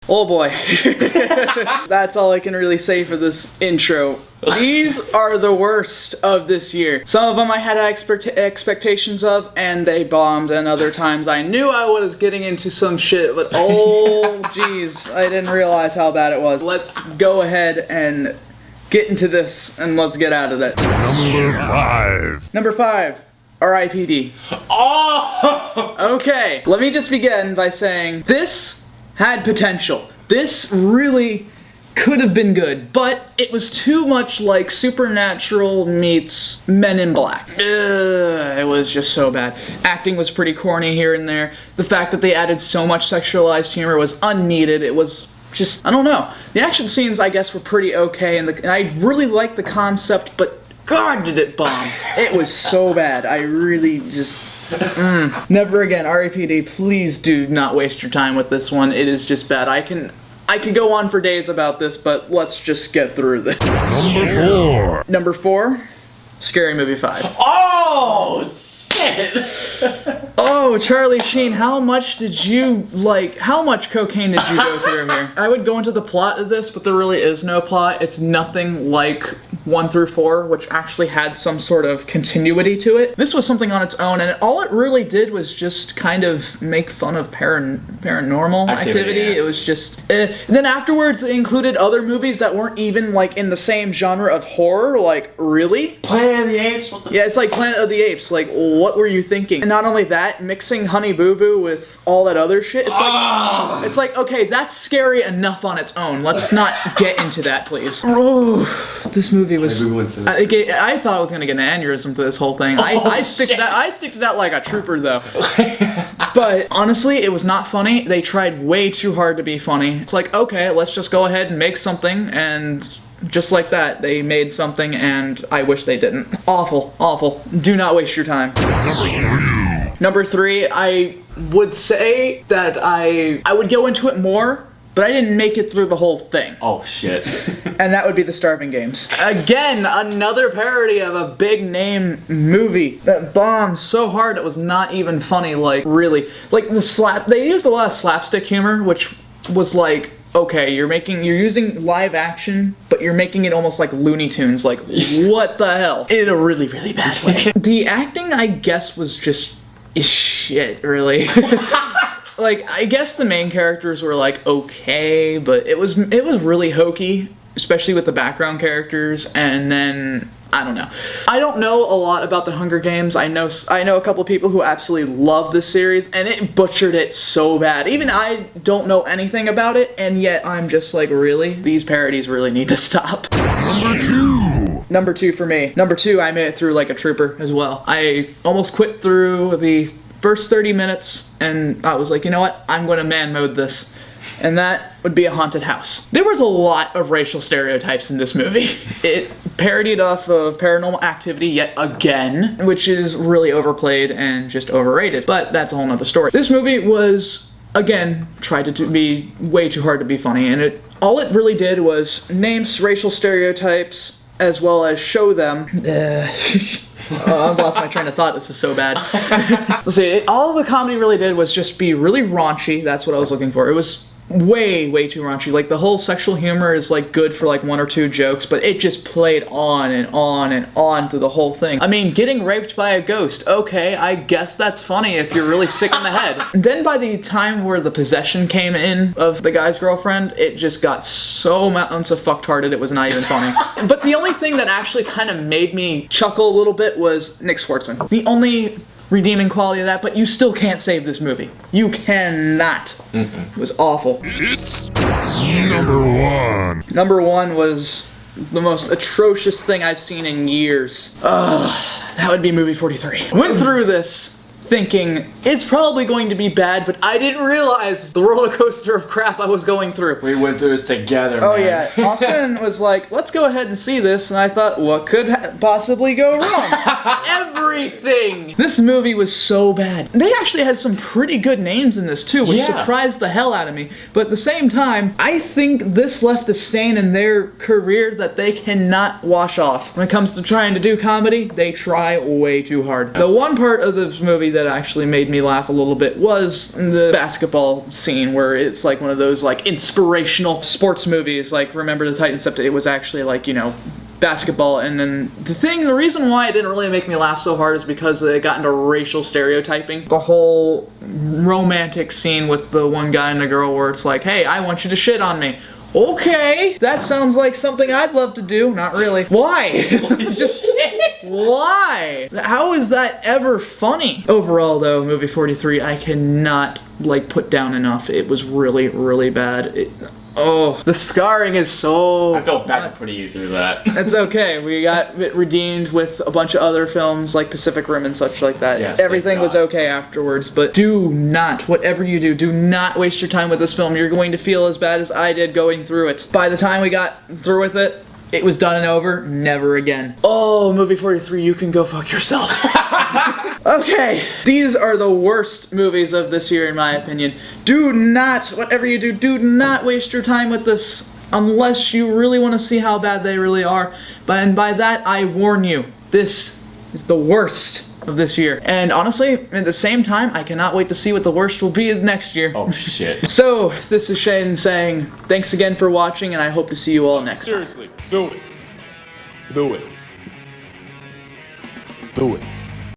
Oh boy. That's all I can really say for this intro. These are the worst of this year. Some of them I had expectations of, and they bombed, and other times I knew I was getting into some shit, but oh jeez, I didn't realize how bad it was. Let's go ahead and get into this, and let's get out of it. Number 5. R.I.P.D. Oh! Okay, let me just begin by saying this had potential. This really could have been good, but it was too much like Supernatural meets Men in Black. It was just so bad. Acting was pretty corny here and there. The fact that they added so much sexualized humor was unneeded. It was just, I don't know. The action scenes, I guess, were pretty okay, and I really liked the concept, but God, did it bomb. It was so bad. I really just... Never again. R.I.P.D. Please do not waste your time with this one. It is just bad. I could go on for days about this, but let's just get through this. Number 4. Scary Movie 5. Oh, shit! Oh, Charlie Sheen, how much cocaine did you go through here? I would go into the plot of this, but there really is no plot. It's nothing like 1 through 4, which actually had some sort of continuity to it. This was something on its own, and all it really did was just kind of make fun of paranormal activity. Yeah. It was just... And then afterwards, they included other movies that weren't even, like, in the same genre of horror. Like, really? Planet of the Apes? Yeah, it's like Planet of the Apes. Like, what were you thinking? And not only that, mixing Honey Boo Boo with all that other shit, it's like, okay, that's scary enough on its own. Let's not get into that, please. Oh, this movie was... I thought I was gonna get an aneurysm for this whole thing. I sticked it out like a trooper, though. But honestly, it was not funny. They tried way too hard to be funny. It's like, okay, let's just go ahead and make something, and just like that, they made something, and I wish they didn't. Awful, awful. Do not waste your time. Number 3, I would say that I would go into it more, but I didn't make it through the whole thing. Oh, shit. And that would be The Starving Games. Again, another parody of a big name movie that bombed so hard it was not even funny, like, really. Like, they used a lot of slapstick humor, which was like, okay, you're using live action, but you're making it almost like Looney Tunes. Like, what the hell? In a really, really bad way. The acting, I guess, was just shit, really. Like, I guess the main characters were, like, okay, but it was really hokey, especially with the background characters, and then... I don't know. I don't know a lot about the Hunger Games. I know a couple of people who absolutely love this series, and it butchered it so bad. Even I don't know anything about it, and yet I'm just like, really? These parodies really need to stop. Number 2 for me. Number 2, I made it through like a trooper as well. I almost quit through the first 30 minutes, and I was like, you know what? I'm going to man mode this. And that would be A Haunted House. There was a lot of racial stereotypes in this movie. It parodied off of Paranormal Activity yet again, which is really overplayed and just overrated, but that's a whole nother story. This movie was, again, tried to be way too hard to be funny, and all it really did was name racial stereotypes as well as show them. I've lost my train of thought. This is so bad. Let's see. All the comedy really did was just be really raunchy. That's what I was looking for. It was way too raunchy. Like, the whole sexual humor is like good for like 1 or 2 jokes, but it just played on and on and on through the whole thing. I mean, getting raped by a ghost, okay, I guess that's funny if you're really sick in the head. Then by the time where the possession came in of the guy's girlfriend, it just got so mountains of fucktarded it was not even funny. But the only thing that actually kind of made me chuckle a little bit was Nick Swartzen. The only redeeming quality of that, but you still can't save this movie. You cannot. It was awful. It's number 1. Number 1 was the most atrocious thing I've seen in years. That would be movie 43. Went through this thinking it's probably going to be bad, but I didn't realize the roller coaster of crap I was going through. We went through this together, Oh man. yeah, Austin was like, let's go ahead and see this, and I thought, what could possibly go wrong? Everything! This movie was so bad. They actually had some pretty good names in this too, which surprised the hell out of me, but at the same time, I think this left a stain in their career that they cannot wash off. When it comes to trying to do comedy, they try way too hard. The one part of this movie that actually made me laugh a little bit was the basketball scene where it's like one of those like inspirational sports movies, like Remember the Titans, except it was actually like, you know, basketball. And then the reason why it didn't really make me laugh so hard is because it got into racial stereotyping. The whole romantic scene with the one guy and the girl where it's like, hey, I want you to shit on me. Okay, that sounds like something I'd love to do. Not really. Why? Just, why? How is that ever funny? Overall though, movie 43, I cannot like put down enough. It was really, really bad. Oh, the scarring is so... I felt bad for putting you through that. It's okay. We got it redeemed with a bunch of other films like Pacific Rim and such like that. Yes, everything thank was God. okay afterwards, but do not, whatever you do not waste your time with this film. You're going to feel as bad as I did going through it. By the time we got through with it, it was done and over. Never again. Oh, movie 43, you can go fuck yourself. Okay, these are the worst movies of this year in my opinion. Do not, whatever you do not waste your time with this unless you really want to see how bad they really are. And by that, I warn you, this is the worst of this year. And honestly, at the same time, I cannot wait to see what the worst will be next year. Oh shit. So, this is Shane saying thanks again for watching, and I hope to see you all next time. Seriously, do it. Do it. Do it.